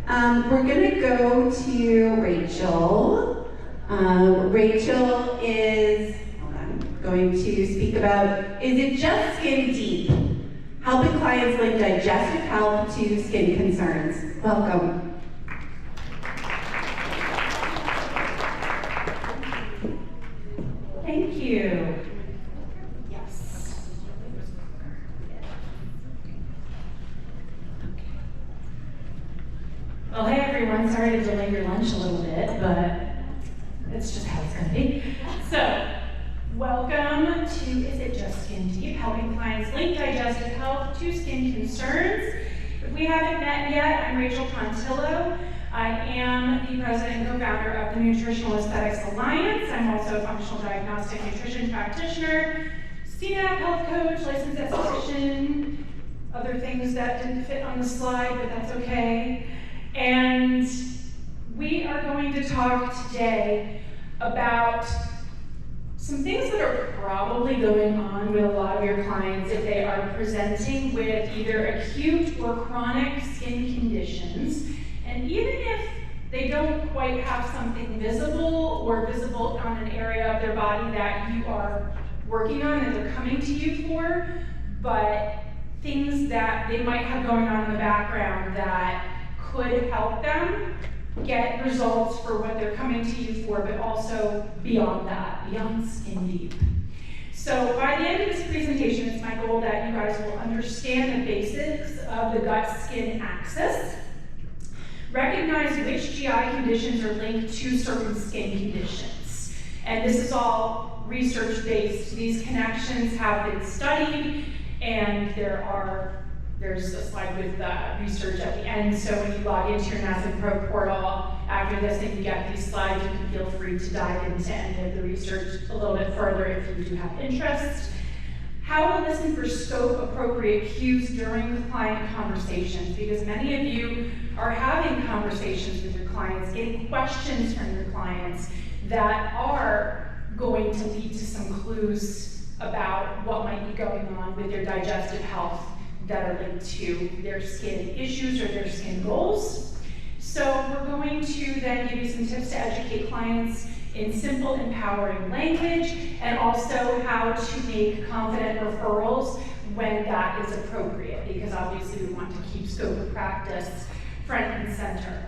We're gonna go to Rachael. Rachael is going to speak about, is it just skin deep? Helping clients link digestive health to skin concerns. Welcome. Thank you. Yes. Well, hey everyone, sorry to delay your lunch a little bit, but it's just how it's gonna be. So, welcome to Is It Just Skin Deep? Helping clients link digestive health to skin concerns. If we haven't met yet, I'm Rachael Pontillo. I am the president and co-founder of the Nutritional Aesthetics Alliance. I'm also a functional diagnostic nutrition practitioner, CNAP health coach, licensed esthetician, other things that didn't fit on the slide, but that's okay. And we are going to talk today about some things that are probably going on with a lot of your clients if they are presenting with either acute or chronic skin conditions. And even if they don't quite have something visible or visible on an area of their body that you are working on and they're coming to you for, but things that they might have going on in the background that could help them get results for what they're coming to you for, but also beyond that, beyond skin deep. So by the end of this presentation, it's my goal that you guys will understand the basics of the gut-skin axis, recognize which GI conditions are linked to certain skin conditions. And this is all research-based. These connections have been studied, and there's a slide with research at the end. So when you log into your NASNPRO portal after this and you get these slides, you can feel free to dive into any of the research a little bit further if you do have interest. How to listen for scope-appropriate cues during client conversations, because many of you are having conversations with your clients, getting questions from your clients that are going to lead to some clues about what might be going on with their digestive health that are linked to their skin issues or their skin goals. So we're going to then give you some tips to educate clients in simple, empowering language, and also how to make confident referrals when that is appropriate, because obviously we want to keep scope of practice front and center.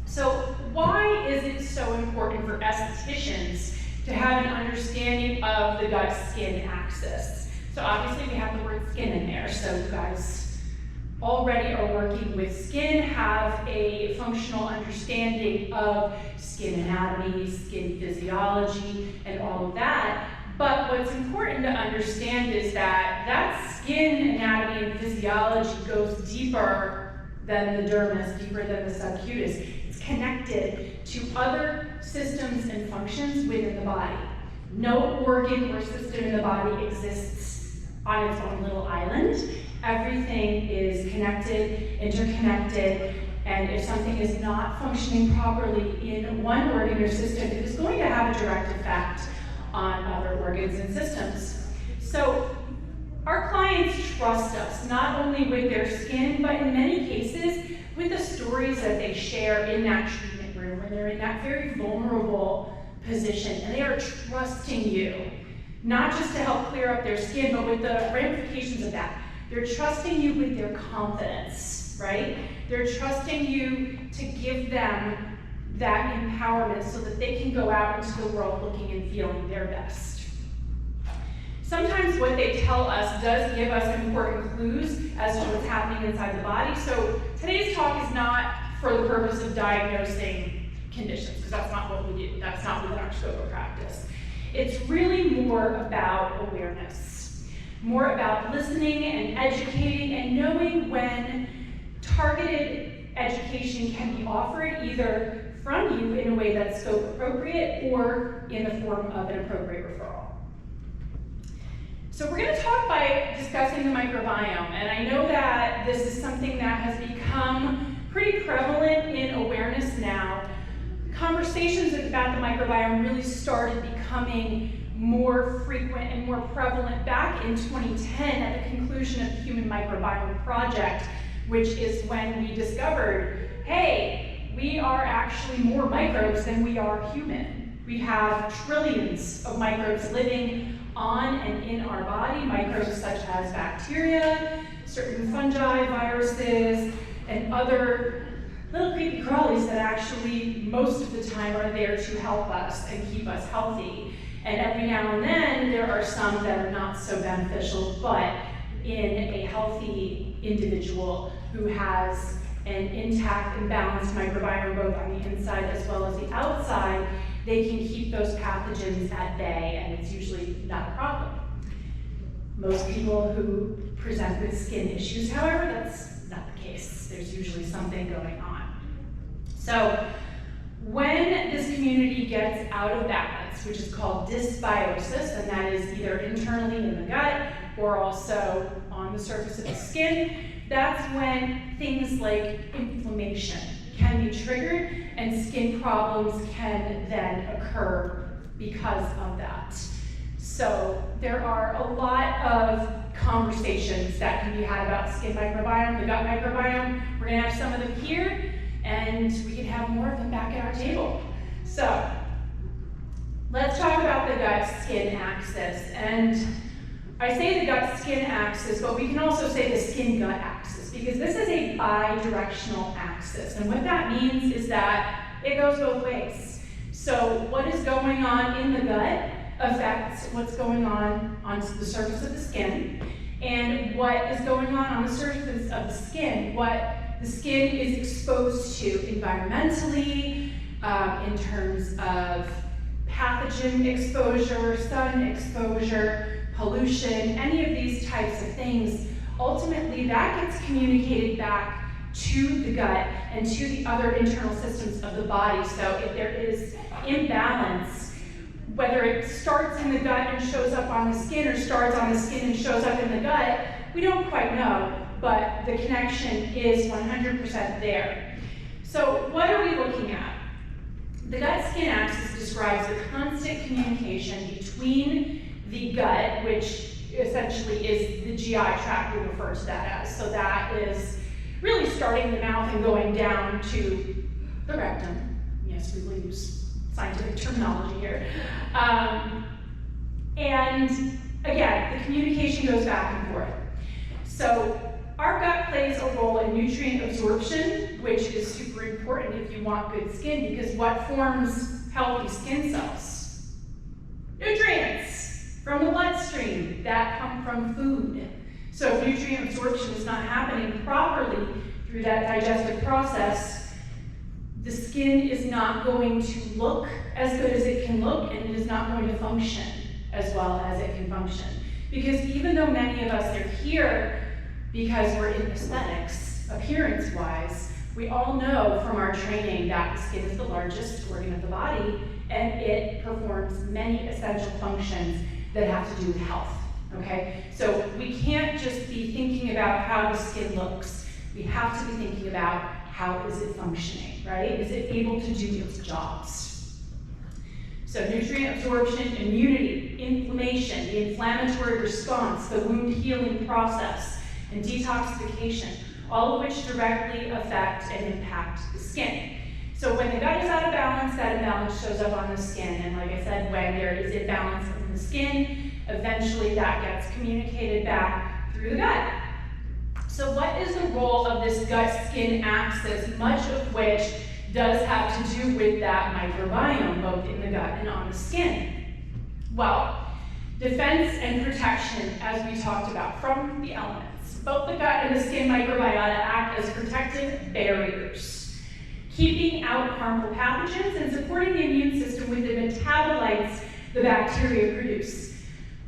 So why is it so important for estheticians to have an understanding of the gut-skin axis? So obviously we have the word skin in there, so you guys already are working with skin, have a functional understanding of skin anatomy, skin physiology, and all of that. But what's important to understand is that that skin anatomy and physiology goes deeper than the dermis, deeper than the subcutis. It's connected to other systems and functions within the body. No organ or system in the body exists on its own little island. Everything is connected, interconnected, and if something is not functioning properly in one organ or system, it is going to have a direct effect on other organs and systems. So our clients trust us, not only with their skin, but in many cases, with the stories that they share in that treatment room, when they're in that very vulnerable position, and they are trusting you, not just to help clear up their skin, but with the ramifications of that. They're trusting you with their confidence, right? They're trusting you to give them that empowerment so that they can go out into the world looking and feeling their best. Sometimes what they tell us does give us important clues as to what's happening inside the body. So today's talk is not for the purpose of diagnosing conditions, because that's not what we do. That's not within our scope of practice. It's really more about awareness, more about listening and educating and knowing when targeted education can be offered either from you in a way that's scope appropriate or in the form of an appropriate referral. So we're going to talk by discussing the microbiome, and I know that this is something that has become pretty prevalent in awareness now. Conversations about the microbiome really started becoming more frequent and more prevalent back in 2010 at the conclusion of the Human Microbiome Project which is when we discovered, hey, we are actually more microbes than we are human. We have trillions of microbes living on and in our body, microbes such as bacteria, certain fungi, viruses, and other little creepy crawlies that actually most of the time are there to help us and keep us healthy. And every now and then there are some that are not so beneficial, but in a healthy individual who has an intact and balanced microbiome both on the inside as well as the outside, they can keep those pathogens at bay, and it's usually not a problem. Most people who present with skin issues, however, that's not the case. There's usually something going on. So when this community gets out of balance, which is called dysbiosis, and that is either internally in the gut or also on the surface of the skin, that's when things like inflammation can be triggered and skin problems can then occur because of that. So there are a lot of conversations that can be had about skin microbiome, the gut microbiome. We're gonna have some of them here, and we can have more of them back at our table. So let's talk about the gut-skin axis. And I say the gut-skin axis, but we can also say the skin-gut axis, because this is a bi-directional axis. And what that means is that it goes both ways. So what is going on in the gut affects what's going on the surface of the skin, and what is going on the surface of the skin, what the skin is exposed to environmentally, in terms of pathogen exposure, sun exposure, pollution, any of these types of things. Ultimately, that gets communicated back to the gut and to the other internal systems of the body. So if there is imbalance, whether it starts in the gut and shows up on the skin, or starts on the skin and shows up in the gut, we don't quite know, but the connection is 100% there. So what are we looking at? The gut-skin axis describes the constant communication between the gut, which essentially is the GI tract, we refer to that as. So that is really starting the mouth and going down to the rectum. Yes, we will use scientific terminology here. And again, the communication goes back and forth. So our gut plays a role in nutrient absorption, which is super important if you want good skin, because what forms healthy skin cells? Nutrients from the bloodstream that come from food. So if nutrient absorption is not happening properly through that digestive process, the skin is not going to look as good as it can look, and it is not going to function as well as it can function. Because even though many of us are here because we're in aesthetics, appearance-wise, we all know from our training that the skin is the largest organ of the body, and it performs many essential functions that have to do with health, okay? So we can't just be thinking about how the skin looks. We have to be thinking about how is it functioning, right? Is it able to do its jobs? So nutrient absorption, immunity, inflammation, the inflammatory response, the wound healing process, and detoxification, all of which directly affect and impact the skin. So when the gut is out of balance, that imbalance shows up on the skin. And like I said, when there is imbalance in the skin, eventually that gets communicated back through the gut. So what is the role of this gut-skin axis, much of which does have to do with that microbiome, both in the gut and on the skin? Well, defense and protection, as we talked about, from the elements. Both the gut and the skin microbiota act as protective barriers, keeping out harmful pathogens and supporting the immune system with the metabolites the bacteria produce.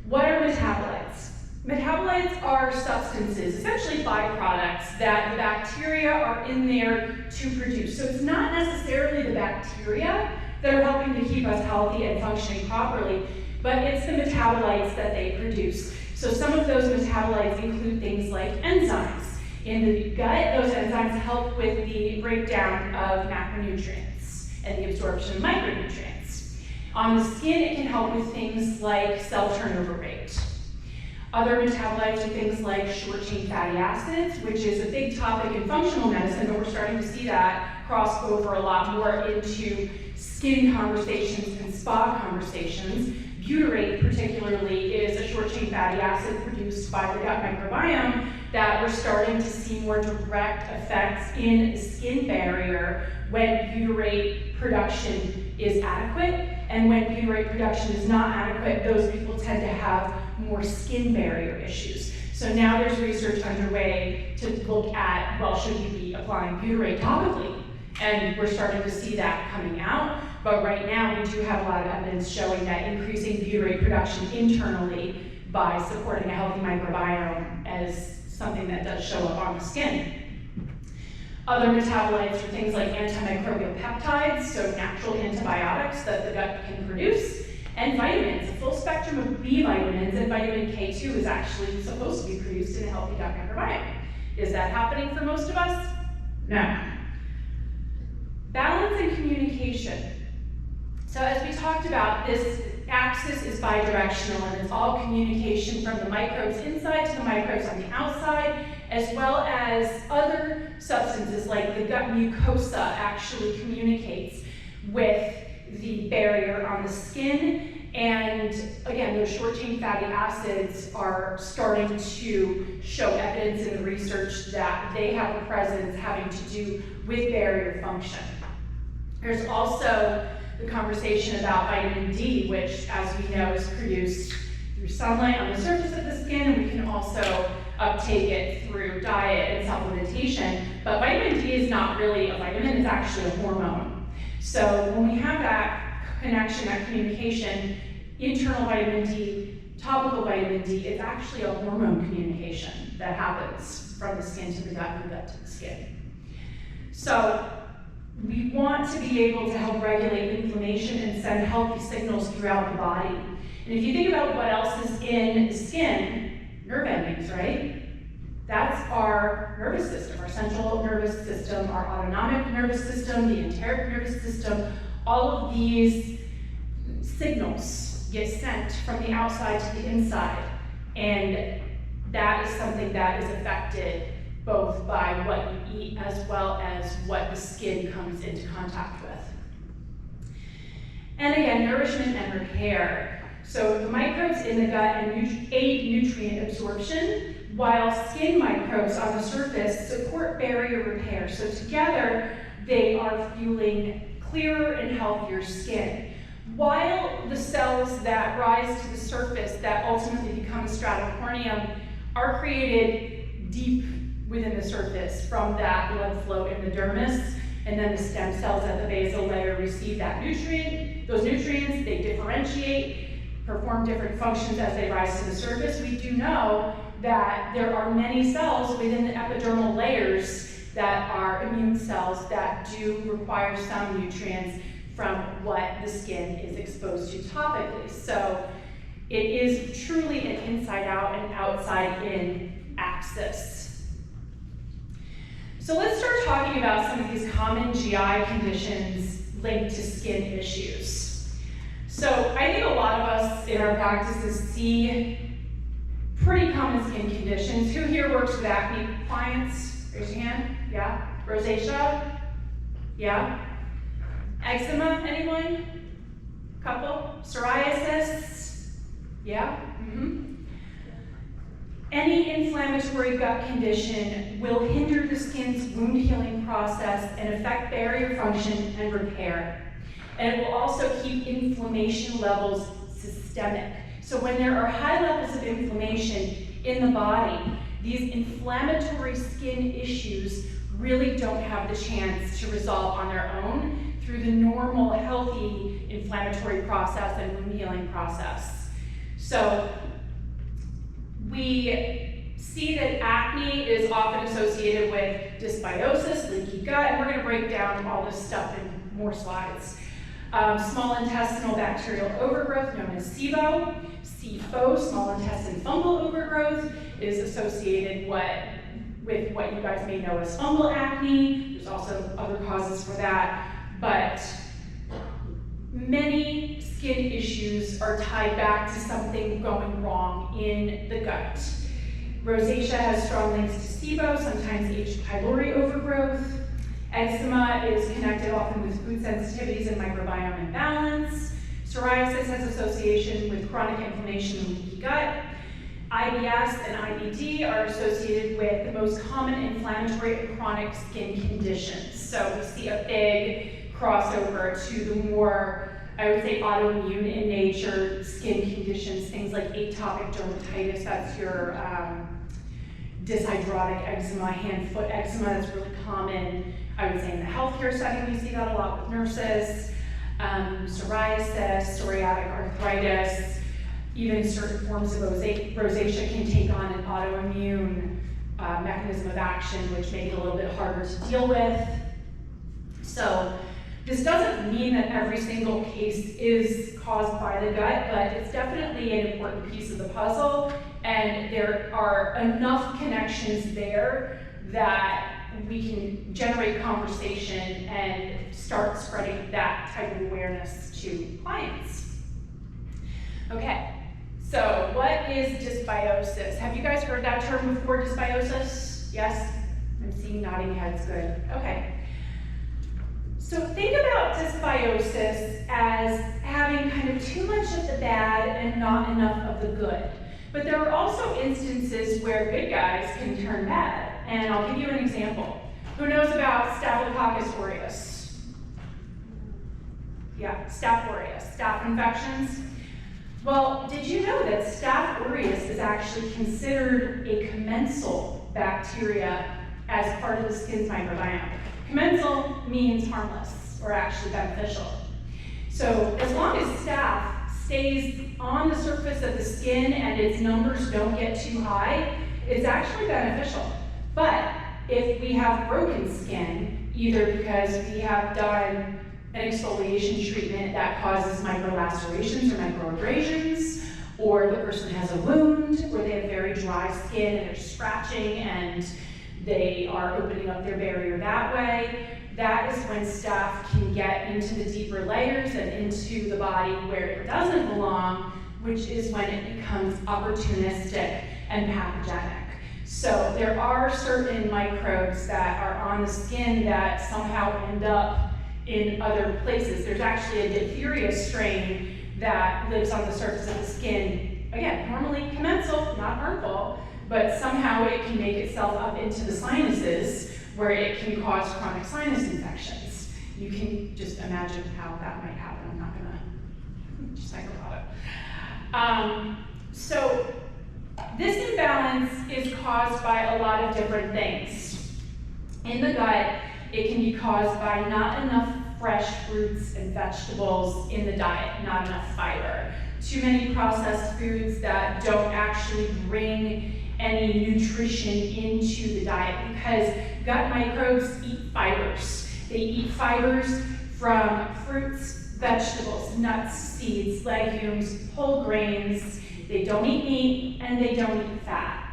What are metabolites? Metabolites are substances, essentially byproducts, that the bacteria are in there to produce. So it's not necessarily the bacteria that are helping to keep us healthy and functioning properly, but it's the metabolites that they produce. So some of those metabolites include things like enzymes. In the gut, those enzymes help with the breakdown of macronutrients and the absorption of micronutrients. On the skin, it can help with things like cell turnover rate. Other metabolites are things like short-chain fatty acids, which is a big topic in functional medicine, but we're starting to see that cross over a lot more into skin conversations and spa conversations. Butyrate particularly is a short-chain fatty acid produced by the gut microbiome that we're starting to see more direct effects in the skin barrier when butyrate production is adequate. And when butyrate production is not adequate, those people tend to have more skin barrier issues. So now there's research underway to look at, well, should we be applying butyrate topically? And we're starting to see that coming out. But right now, we do have a lot of evidence showing that increasing butyrate production internally by supporting a healthy microbiome as something that does show up on the skin. Other metabolites are things like antimicrobial peptides, so natural antibiotics that the gut can produce, and vitamins, a full spectrum of B vitamins, and vitamin K2 is actually supposed to be produced in a healthy gut microbiome. Is that happening for most of us? No. Balance and communication. So as we talked about, this axis is bidirectional, and it's all communication from the microbes inside to the microbes on the outside, as well as other substances like the gut mucosa actually communicates with the barrier on the skin. And again, those short-chain fatty acids are starting to show evidence in the research that they have a presence having to do with barrier function. There's also the conversation about vitamin D, which, as we know, is produced through sunlight on the surface of the skin, and we can also uptake it through diet and supplementation. But vitamin D is not really a vitamin, it's actually a hormone. So when we have that connection, that communication, internal vitamin D, topical vitamin D, it's actually a hormone communication that happens from the skin to the gut and the gut to the skin. So we want to be able to help regulate inflammation and send healthy signals throughout the body. And if you think about what else is in the skin, nerve endings, right? That's our nervous system, our central nervous system, our autonomic nervous system, the enteric nervous system. All of these signals get sent from the outside to the inside. And that is something that is affected both by what you eat as well as what the skin comes into contact with. And again, nourishment and repair. So the microbes in the gut aid nutrient absorption, while skin microbes on the surface support barrier repair. So together, they are fueling clearer and healthier skin. While the cells that rise to the surface that ultimately become a stratum corneum are created deep within the surface from that blood flow in the dermis, and then the stem cells at the basal layer receive that nutrient. Those nutrients, they differentiate, perform different functions as they rise to the surface. We do know that there are many cells within the epidermal layers that are immune cells that do require some nutrients from what the skin is exposed to topically. So it is truly an inside out and outside in axis. So let's start talking about some of these common GI conditions linked to skin issues. So I think a lot of us in our practices see pretty common skin conditions. Who here works with acne clients? Raise your hand. Yeah. Rosacea? Yeah. Eczema, anyone? Couple? Psoriasis? Yeah. Any inflammatory gut condition will hinder the skin's wound healing process and affect barrier function and repair. And it will also keep inflammation levels systemic. So when there are high levels of inflammation in the body, these inflammatory skin issues really don't have the chance to resolve on their own through the normal, healthy inflammatory process and wound healing process. So we see that acne is often associated with dysbiosis, leaky gut, and we're going to break down all this stuff in more slides. Small intestinal bacterial overgrowth, known as SIBO. SIFO, small intestine fungal overgrowth, is associated with what you guys may know as fungal acne. There's also other causes for that, but many skin issues are tied back to something going wrong in the gut. Rosacea has strong links to SIBO, sometimes H. pylori overgrowth. Eczema is connected often with food sensitivities and microbiome imbalance. Psoriasis has association with chronic inflammation and leaky gut. IBS and IBD are associated with the most common inflammatory and chronic skin conditions. So we see a big crossover to the more, I would say, autoimmune in nature skin conditions, things like atopic dermatitis, that's your dyshydrotic eczema, hand-foot eczema, that's really common. I would say in the healthcare setting, we see that a lot with nurses. Psoriasis, psoriatic arthritis, even certain forms of rosacea can take on an autoimmune mechanism of action, which make it a little bit harder to deal with. So this doesn't mean that every single case is caused by the gut, but it's definitely an important piece of the puzzle, and there are enough connections there that we can generate conversation and start spreading that type of awareness to clients. Okay, so what is dysbiosis? Have you guys heard that term before, dysbiosis? Yes? I'm seeing nodding heads, good. Okay. So think about dysbiosis as having kind of too much of the bad and not enough of the good. But there are also instances where good guys can turn bad. And I'll give you an example. Who knows about Staphylococcus aureus? Yeah, Staph aureus, staph infections. Well, did you know that Staph aureus is actually considered a commensal bacteria as part of the skin's microbiome? Commensal means harmless or actually beneficial. So as long as staph stays on the surface of the skin and its numbers don't get too high, it's actually beneficial. But if we have broken skin, either because we have done an exfoliation treatment that causes microlacerations or microabrasions, or the person has a wound, or they have very dry skin and they're scratching and they are opening up their barrier that way, that is when staph can get into the deeper layers and into the body where it doesn't belong, which is when it becomes opportunistic and pathogenic. So there are certain microbes that are on the skin that somehow end up in other places. There's actually a diphtheria strain that lives on the surface of the skin. Again, normally commensal, not harmful, but somehow it can make itself up into the sinuses where it can cause chronic sinus infections. You can just imagine how that might happen. I'm not gonna just think about it. So this imbalance is caused by a lot of different things. In the gut, it can be caused by not enough fresh fruits and vegetables in the diet, not enough fiber. Too many processed foods that don't actually bring any nutrition into the diet, because gut microbes eat fibers. They eat fibers from fruits, vegetables, nuts, seeds, legumes, whole grains. They don't eat meat and they don't eat fat.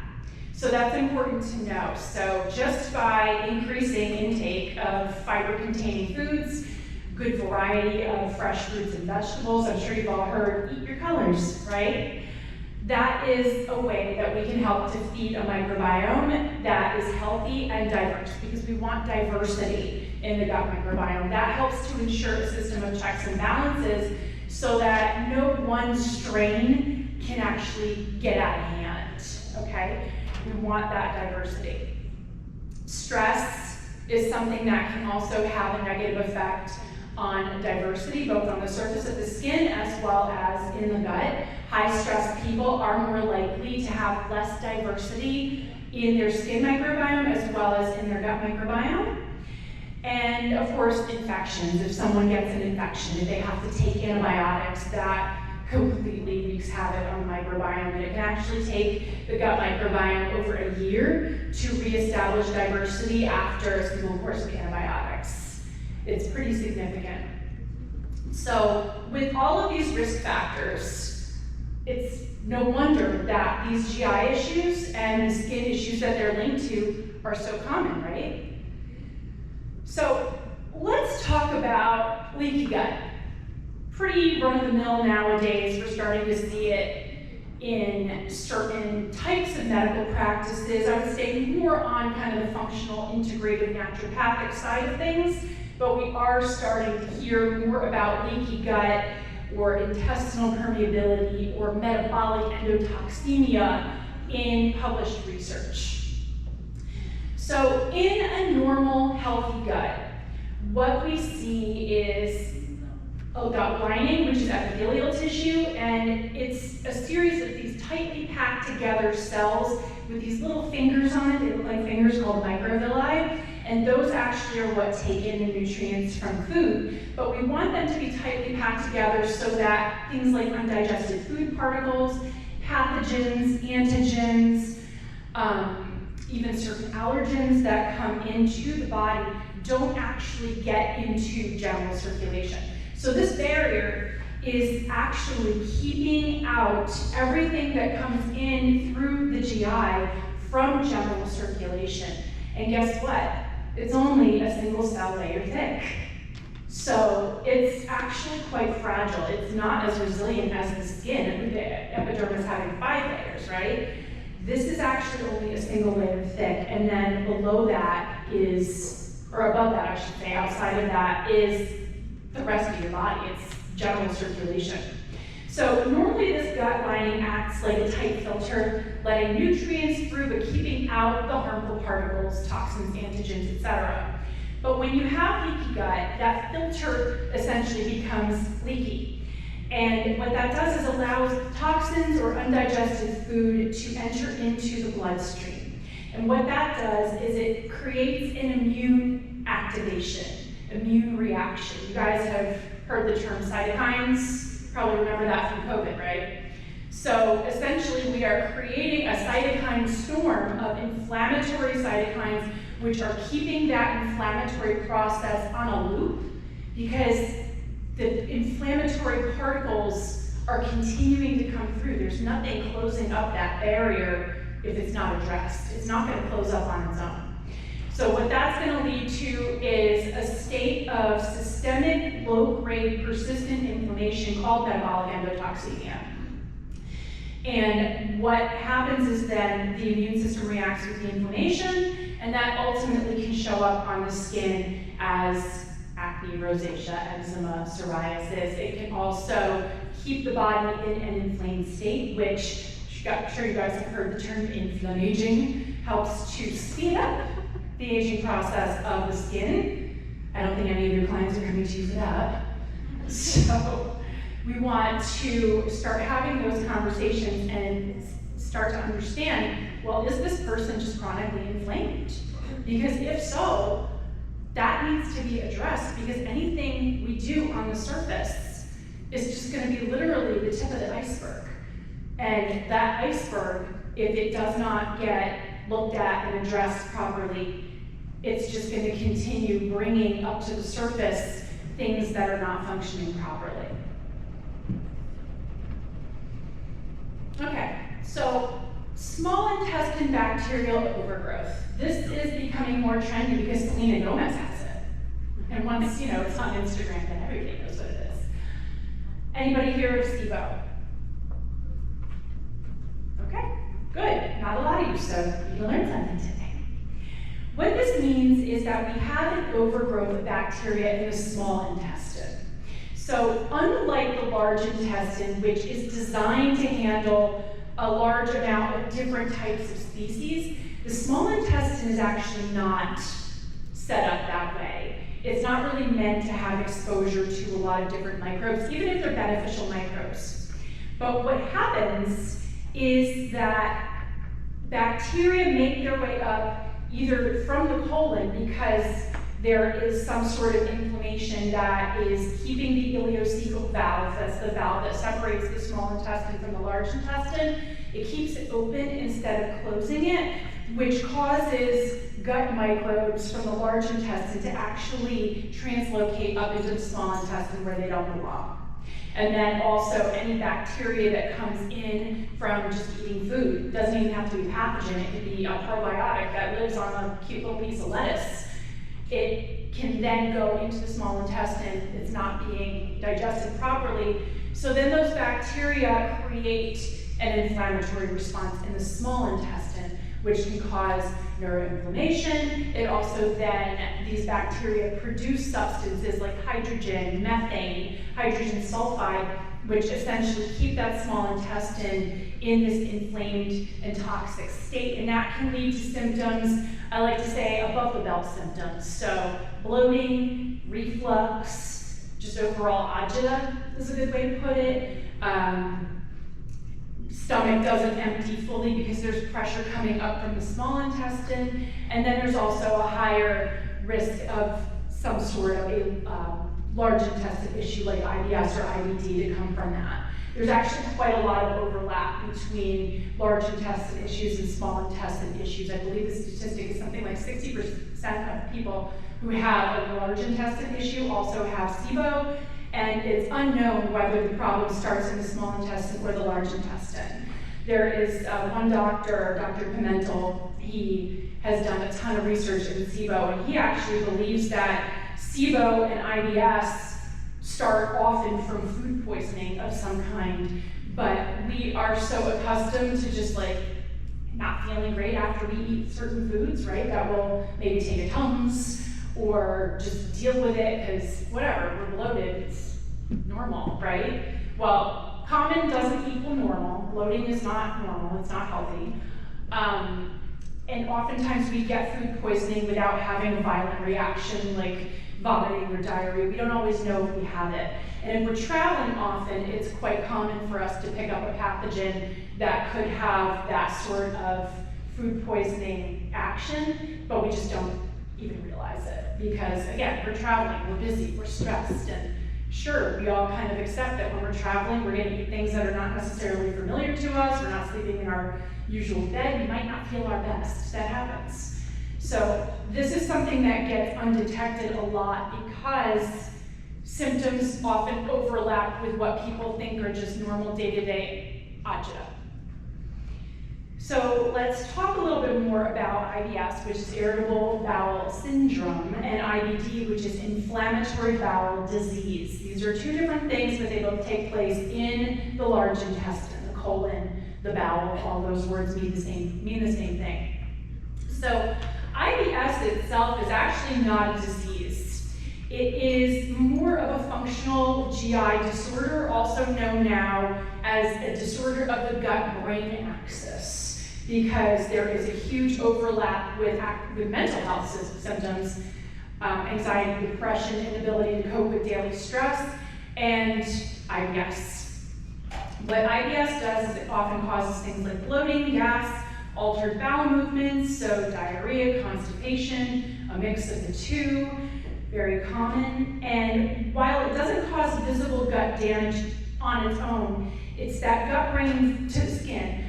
So that's important to know. So just by increasing intake of fiber-containing foods, good variety of fresh fruits and vegetables, I'm sure you've all heard, eat your colors, right? That is a way that we can help to feed a microbiome that is healthy and diverse, because we want diversity in the gut microbiome. That helps to ensure a system of checks and balances so that no one strain can actually get out of hand, okay? We want that diversity. Stress is something that can also have a negative effect on diversity, both on the surface of the skin as well as in the gut. High stress people are more likely to have less diversity in their skin microbiome as well as in their gut microbiome. And of course, infections. If someone gets an infection, if they have to take antibiotics, that completely wreaks havoc on the microbiome, and it can actually take the gut microbiome over a year to reestablish diversity after a single course of antibiotics. It's pretty significant. So with all of these risk factors, it's no wonder that these GI issues and the skin issues that they're linked to are so common, right? So let's talk about leaky gut. pretty run-of-the-mill nowadays. We're starting to see it in certain types of medical practices. I would say more on kind of the functional, integrative, naturopathic side of things, but we are starting to hear more about leaky gut or intestinal permeability or metabolic endotoxemia in published research. So in a normal, healthy gut, what we see is a gut lining, which is epithelial tissue, and it's a series of these tightly packed together cells with these little fingers on it. They look like fingers called microvilli, and those actually are what take in the nutrients from food. But we want them to be tightly packed together so that things like undigested food particles, pathogens, antigens, even certain allergens that come into the body don't actually get into general circulation. So this barrier is actually keeping out everything that comes in through the GI from general circulation. And guess what? It's only a single cell layer thick. So it's actually quite fragile. It's not as resilient as the skin, the epidermis having 5 layers, right? This is actually only a single layer thick, and then below that is, or above that I should say, outside of that is the rest of your body. It's general circulation. So normally this gut lining acts like a tight filter, letting nutrients through but keeping out the harmful particles, toxins, antigens, etc. But when you have leaky gut, that filter essentially becomes leaky. And what that does is allows toxins or undigested food to enter into the bloodstream. And what that does is it creates an immune activation, immune reaction. You guys have heard the term cytokines, probably remember that from COVID, right? So essentially we are creating a cytokine storm of inflammatory cytokines which are keeping that inflammatory process on a loop because the inflammatory particles are continuing to come through. There's nothing closing up that barrier if it's not addressed. It's not going to close up on its own. So what that's going to lead to is a state of systemic, low-grade, persistent inflammation called metabolic endotoxemia. And what happens is then the immune system reacts with the inflammation, and that ultimately can show up on the skin as acne, rosacea, eczema, psoriasis. It can also keep the body in an inflamed state, which I'm sure you guys have heard the term inflammaging, helps to speed up the aging process of the skin. I don't think any of your clients are coming to you for that. So we want to start having those conversations and start to understand, well, is this person just chronically inflamed? Because if so, that needs to be addressed because anything we do on the surface is just going to be literally the tip of the iceberg. And that iceberg, if it does not get looked at and addressed properly, it's just going to continue bringing up to the surface things that are not functioning properly. Okay, so small intestine bacterial overgrowth. This is becoming more trendy because Selena Gomez has it. And once, you know, it's on Instagram, then everybody knows what it is. Anybody here of SIBO? Okay, good. Not a lot of you, so you learned something today. What this means is that we have an overgrowth of bacteria in the small intestine. So unlike the large intestine, which is designed to handle a large amount of different types of species, the small intestine is actually not set up that way. It's not really meant to have exposure to a lot of different microbes, even if they're beneficial microbes. But what happens is that bacteria make their way up either from the colon because there is some sort of inflammation that is keeping the ileocecal valve, that's the valve that separates the small intestine from the large intestine. It keeps it open instead of closing it, which causes gut microbes from the large intestine to actually translocate up into the small intestine where they don't belong. And then also any bacteria that comes in from just eating food. It doesn't even have to be pathogen, it could be a probiotic that lives on a cute little piece of lettuce. it can then go into the small intestine. It's not being digested properly. So then those bacteria create an inflammatory response in the small intestine, which can cause neuroinflammation. It also then, these bacteria produce substances like hydrogen, methane, hydrogen sulfide, which essentially keep that small intestine in this inflamed and toxic state. And that can lead to symptoms, I like to say, above the belt symptoms. So bloating, reflux, just overall agita is a good way to put it. Stomach doesn't empty fully because there's pressure coming up from the small intestine. And then there's also a higher risk of some sort of a large intestine issue like IBS or IBD to come from that. There's actually quite a lot of overlap between large intestine issues and small intestine issues. I believe the statistic is something like 60% of people who have a large intestine issue also have SIBO, and it's unknown whether the problem starts in the small intestine or the large intestine. There is one doctor, Dr. Pimentel, he has done a ton of research in SIBO, and he actually believes that SIBO and IBS start often from food poisoning of some kind, but we are so accustomed to just like not feeling great after we eat certain foods, right? That will maybe take a Tums or just deal with it because whatever, we're bloated, it's normal, right? Well, common doesn't equal normal. Bloating is not normal, it's not healthy. And oftentimes we get food poisoning without having a violent reaction like vomiting or diarrhea. We don't always know if we have it. And if we're traveling often, it's quite common for us to pick up a pathogen that could have that sort of food poisoning action, but we just don't even realize it. Because again, we're traveling, we're busy, we're stressed, and sure, we all kind of accept that when we're traveling, we're gonna eat things that are not necessarily familiar to us, we're not sleeping in our usual bed, we might not feel our best, that happens. So this is something that gets undetected a lot because symptoms often overlap with what people think are just normal day-to-day agita. So let's talk a little bit more about IBS, which is irritable bowel syndrome, and IBD, which is inflammatory bowel disease. These are two different things, but they both take place in the large intestine, the colon, the bowel. All those words mean the same thing. So IBS itself is actually not a disease. It is more of a functional GI disorder, also known now as a disorder of the gut-brain axis, because there is a huge overlap with mental health symptoms, anxiety, depression, inability to cope with daily stress, and IBS. What IBS does is it often causes things like bloating, gas, altered bowel movements, so diarrhea, constipation, a mix of the two, very common. And while it doesn't cause visible gut damage on its own, it's that gut-brain to the skin.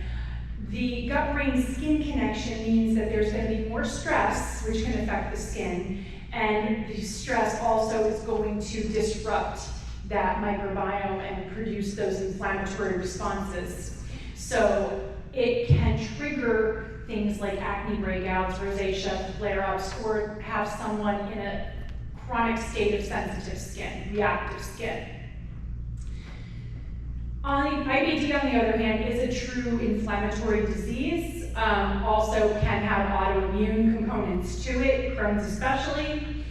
The gut-brain skin connection means that there's going to be more stress, which can affect the skin, and the stress also is going to disrupt that microbiome and produce those inflammatory responses. So it can trigger things like acne breakouts, rosacea, flare-ups, or have someone in a chronic state of sensitive skin, reactive skin. IBD, on the other hand, is a true inflammatory disease. Also can have autoimmune components to it, Crohn's especially,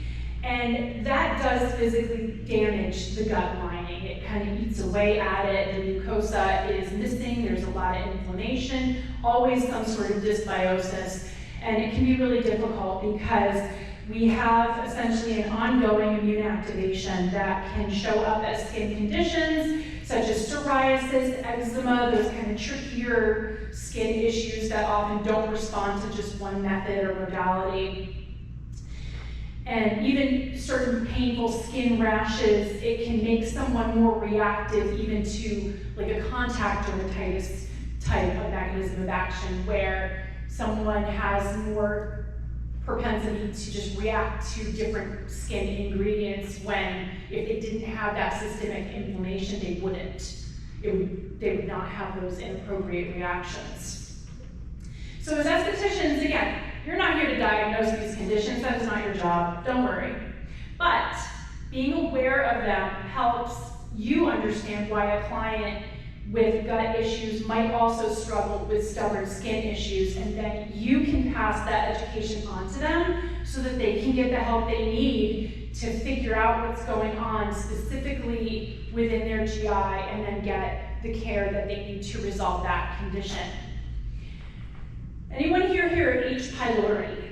and that does physically damage the gut lining. It kind of eats away at it. The mucosa is missing. There's a lot of inflammation, always some sort of dysbiosis, and it can be really difficult because we have essentially an ongoing immune activation that can show up as skin conditions such as psoriasis, eczema, those kind of trickier skin issues that often don't respond to just one method or modality. And even certain painful skin rashes, it can make someone more reactive even to like a contact dermatitis type of mechanism of action where someone has more propensity to just react to different skin ingredients when if they didn't have that systemic inflammation, they wouldn't. They would not have those inappropriate reactions. So as estheticians, again, you're not here to diagnose these conditions. That is not your job, don't worry. But being aware of them helps you understand why a client with gut issues might also struggle with stubborn skin issues, and then you can pass that education on to them so that they can get the help they need to figure out what's going on specifically within their GI and then get the care that they need to resolve that condition. Anyone here H. pylori?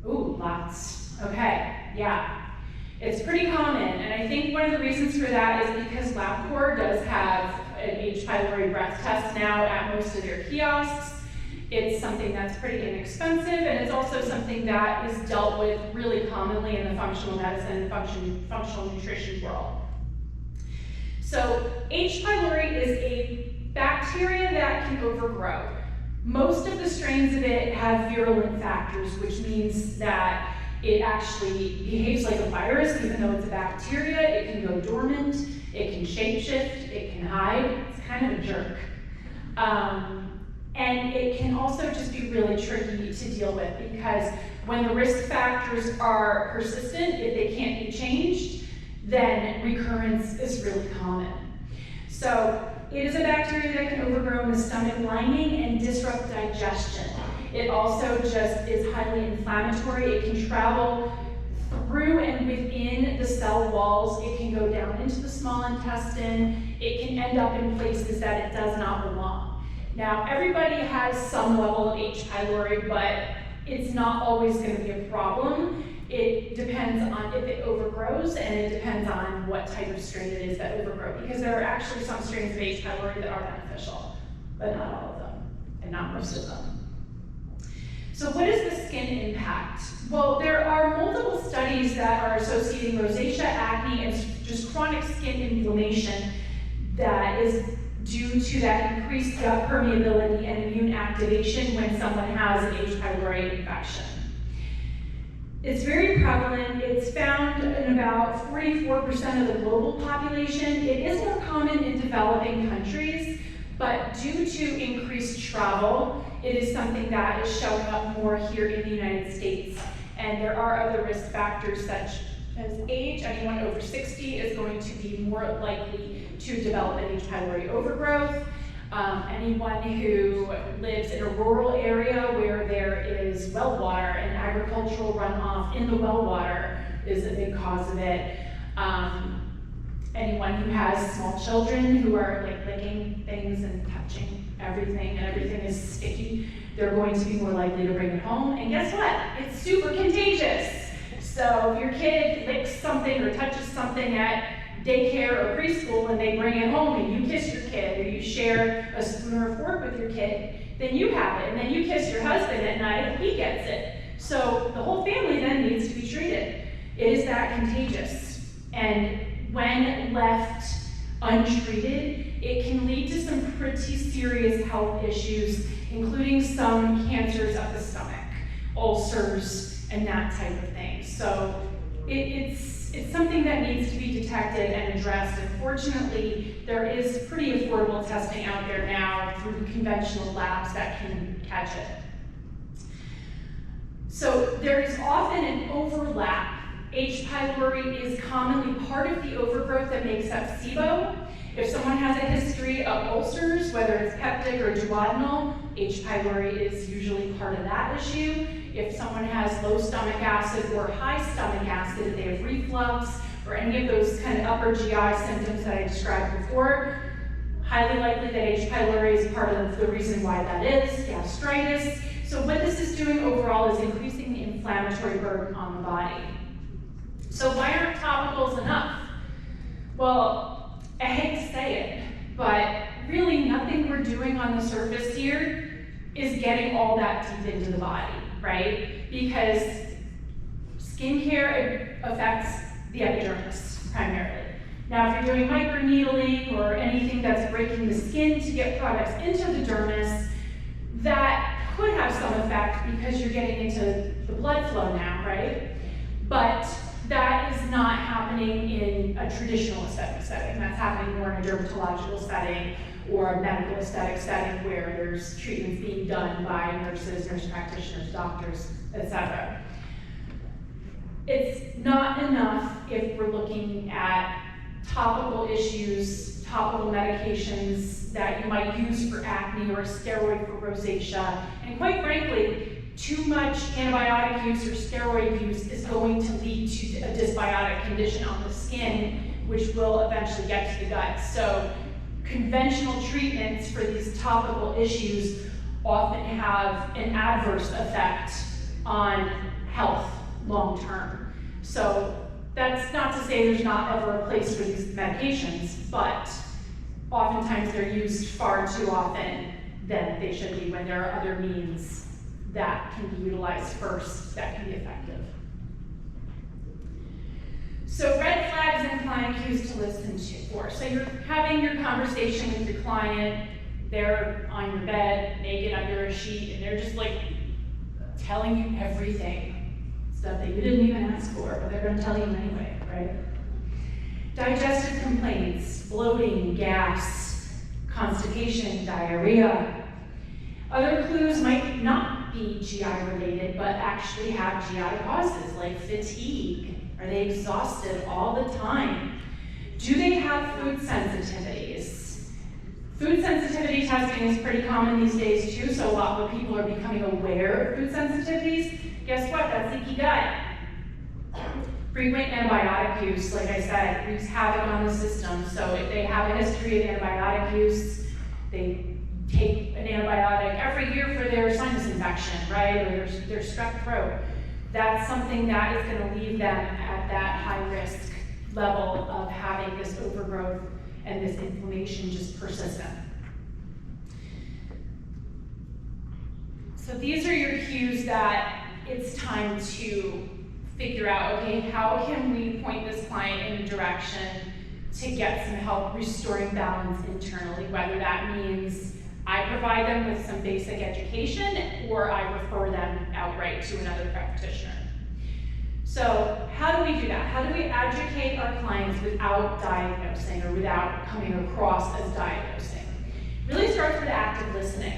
Ooh, lots. Okay, yeah. It's pretty common, and I think one of the reasons for that is because LabCorp does have an H. pylori breath test now at most of their kiosks. It's something that's pretty inexpensive, and it's also something that is dealt with really commonly in the functional medicine and functional nutrition world. So H. pylori is a bacteria that can overgrow. Most of the strains of it have virulent factors, which means that it actually behaves like a virus, even though it's a bacteria. It can go dormant, it can shapeshift, it can hide. It's kind of a jerk. And it can also just be really tricky to deal with, because when the risk factors are persistent, if they can't be changed, then recurrence is really common. So it is a bacteria that can overgrow in the stomach lining and disrupt digestion. It also just is highly inflammatory. It can travel through and within the cell walls. It can go down into the small intestine. It can end up in places that it does not belong. Now, everybody has some level of H. pylori, but it's not always going to be a problem. It depends on if it overgrows, and it depends on what type of strain it is that overgrow, because there are actually some strains of H. pylori that are beneficial, but not all of them, and not most of them. So what is the skin impact? Well, there are multiple studies that are associating rosacea, acne, and just chronic skin inflammation that is due to that increased gut permeability and immune activation when someone has an H. pylori infection. It's very prevalent. It's found in about 44% of the global population. It is more common in developing countries, but due to increased travel, it is something that is showing up more here in the United States. And there are other risk factors such as age. Anyone over 60 is going to be more likely to develop an H. pylori overgrowth. Anyone who lives in a rural area where there is well water and agricultural runoff in the well water is a big cause of it. Anyone who has small children who are like licking things and touching everything and everything is sticky, they're going to be more likely to bring it home. And guess what? It's super contagious. So if your kid licks something or touches something at daycare or preschool and they bring it home and you kiss your kid or you share a spoon or a fork with your kid, then you have it. And then you kiss your husband at night, he gets it. So the whole family then needs to be treated. It is that contagious. And when left untreated, it can lead to some pretty serious health issues, including some cancers of the stomach, ulcers, and that type of thing. So it's something that needs to be detected and addressed. And fortunately, there is pretty affordable testing out there now through conventional labs that can catch it. So there is often an overlap. H. pylori is commonly part of the overgrowth that makes up SIBO. If someone has a history of ulcers, whether it's peptic or duodenal, H. pylori is usually part of that issue. If someone has low stomach acid or high stomach acid, if they have reflux or any of those kind of upper GI symptoms that I described before, highly likely that H. pylori is part of the reason why that is, gastritis. So what this is doing overall is increasing the inflammatory burden on the body. So why aren't topicals enough? Well, I hate to say it, but really nothing we're doing on the surface here is getting all that deep into the body, right? Because skincare affects the epidermis primarily. Now, if you're doing microneedling or anything that's breaking the skin to get products into the dermis, that could have some effect because you're getting into the blood flow now, right? But that is not happening in a traditional aesthetic setting. That's happening more in a dermatological setting or a medical aesthetic setting where there's treatments being done by nurses, nurse practitioners, doctors, etc. It's not enough if we're looking at topical issues, topical medications that you might use for acne or a steroid for rosacea. And quite frankly, too much antibiotic use or steroid use is going to lead to a dysbiotic condition on the skin, which will eventually get to the gut. So conventional treatments for these topical issues often have an adverse effect on health long term. So that's not to say there's not ever a place for these medications, but oftentimes they're used far too often than they should be when there are other means that can be utilized first that can be effective. So red flags and client cues to listen for. So you're having your conversation with your client, they're on your bed, naked under a sheet, and they're just like telling you everything. Stuff that you didn't even ask for, but they're gonna tell you anyway, right? Digestive complaints, bloating, gas, constipation, diarrhea. Other clues might not be GI related, but actually have GI causes like fatigue. Are they exhausted all the time? Do they have food sensitivities? Food sensitivity testing is pretty common these days too, so a lot more people are becoming aware of food sensitivities. Guess what? That's leaky gut. Frequent antibiotic use, like I said, wreaks havoc on the system. So if they have a history of antibiotic use, they take an antibiotic every year for their sinus infection, right? Or their strep throat. That's something that is going to leave them at that high risk level of having this overgrowth and this inflammation just persistent. So these are your cues that it's time to figure out, okay, how can we point this client in a direction to get some help restoring balance internally, whether that means I provide them with some basic education or I refer them outright to another practitioner. So how do we do that? How do we educate our clients without diagnosing or without coming across as diagnosing? It really starts with active listening.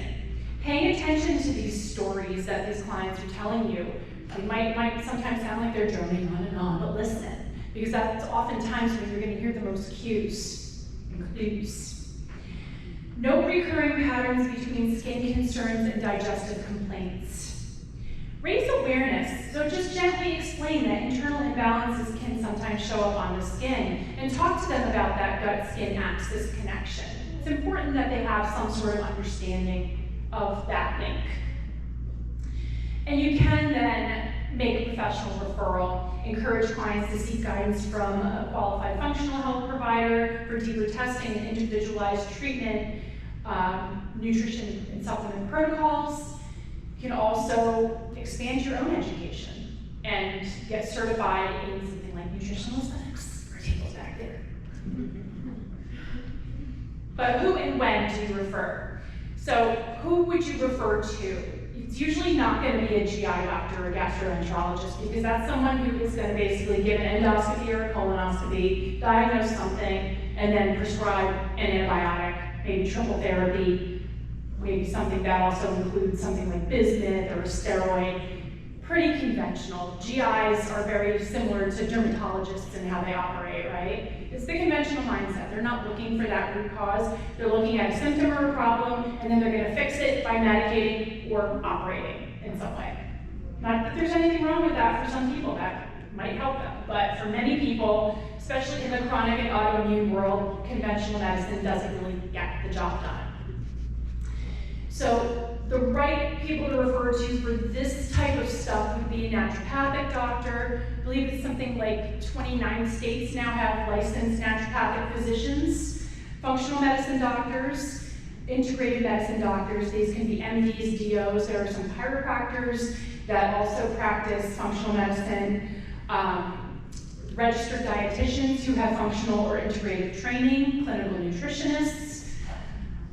Paying attention to these stories that these clients are telling you. They might sometimes sound like they're droning on and on, but listen, because that's oftentimes when you're going to hear the most cues and clues. No recurring patterns between skin concerns and digestive complaints. Raise awareness, so just gently explain that internal imbalances can sometimes show up on the skin, and talk to them about that gut-skin axis connection. It's important that they have some sort of understanding of that link. And you can then make a professional referral, encourage clients to seek guidance from a qualified functional health provider for deeper testing and individualized treatment, nutrition and supplement protocols. You can also expand your own education and get certified in something like nutritional aesthetics. Rachael's back there. But who and when do you refer? So who would you refer to? It's usually not going to be a GI doctor or a gastroenterologist, because that's someone who is going to basically give an endoscopy or a colonoscopy, diagnose something, and then prescribe an antibiotic, maybe triple therapy, maybe something that also includes something like bismuth or a steroid. Pretty conventional. GIs are very similar to dermatologists in how they operate, right? It's the conventional mindset. They're not looking for that root cause. They're looking at a symptom or a problem, and then they're going to fix it by medicating or operating in some way. Not that there's anything wrong with that for some people. That might help them. But for many people, especially in the chronic and autoimmune world, conventional medicine doesn't really get the job done. So the right people to refer to for this type of stuff would be a naturopathic doctor. I believe it's something like 29 states now have licensed naturopathic physicians, functional medicine doctors, integrated medicine doctors. These can be MDs, DOs. There are some chiropractors that also practice functional medicine, registered dietitians who have functional or integrated training, clinical nutritionists.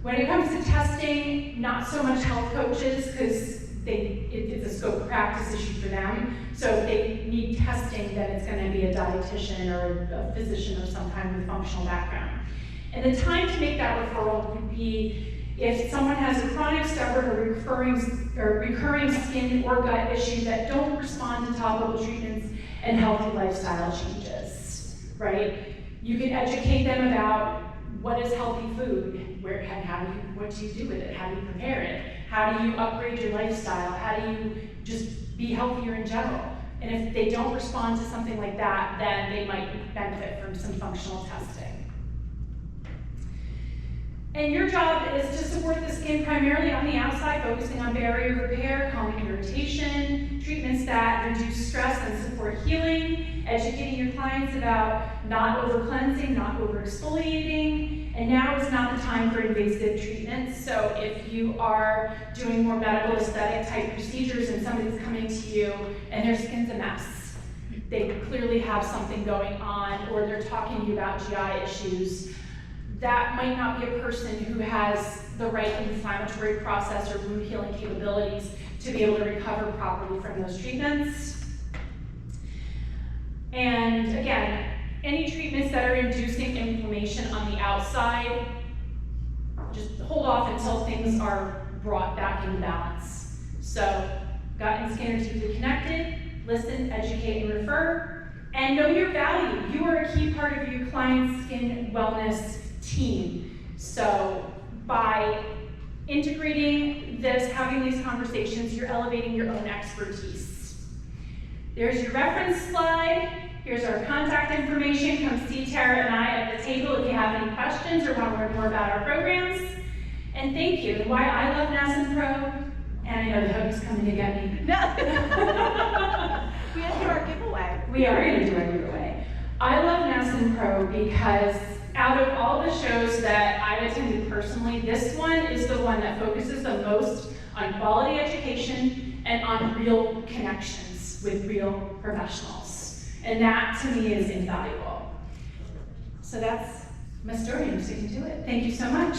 When it comes to testing, not so much health coaches, because it's a scope of practice issue for them. So if they need testing, then it's going to be a dietitian or a physician of some kind with functional background. And the time to make that referral would be if someone has a chronic, stubborn, or recurring skin or gut issue that don't respond to topical treatments and healthy lifestyle changes, right? You can educate them about what is healthy food, what do you do with it, how do you prepare it, how do you upgrade your lifestyle, how do you just be healthier in general. And if they don't respond to something like that, then they might benefit from some functional testing. And your job is to support the skin primarily on the outside, focusing on barrier repair, calming irritation, treatments that reduce stress and support healing, educating your clients about not over-cleansing, not over-exfoliating, and now is not the time for invasive treatments. So if you are doing more medical aesthetic type procedures and somebody's coming to you and their skin's a mess, they clearly have something going on, or they're talking to you about GI issues, that might not be a person who has the right inflammatory process or wound healing capabilities to be able to recover properly from those treatments. And again, any treatments that are inducing inflammation on the outside, just hold off until things are brought back in balance. So, gut and skin are deeply connected. Listen, educate, and refer. And know your value. You are a key part of your client's skin wellness team. So by integrating this, having these conversations, you're elevating your own expertise. There's your reference slide. Here's our contact information. Come see Tara and I at the table if you have any questions or want to learn more about our programs. And thank you. And why I love NASNPRO, and I know the hook's coming to get me. No. We have to do our giveaway. We are going to do our giveaway. I love NASNPRO because out of all the shows that I've attended personally, this one is the one that focuses the most on quality education and on real connections with real professionals. And that, to me, is invaluable. So that's my story. I'm sticking to it. Thank you so much.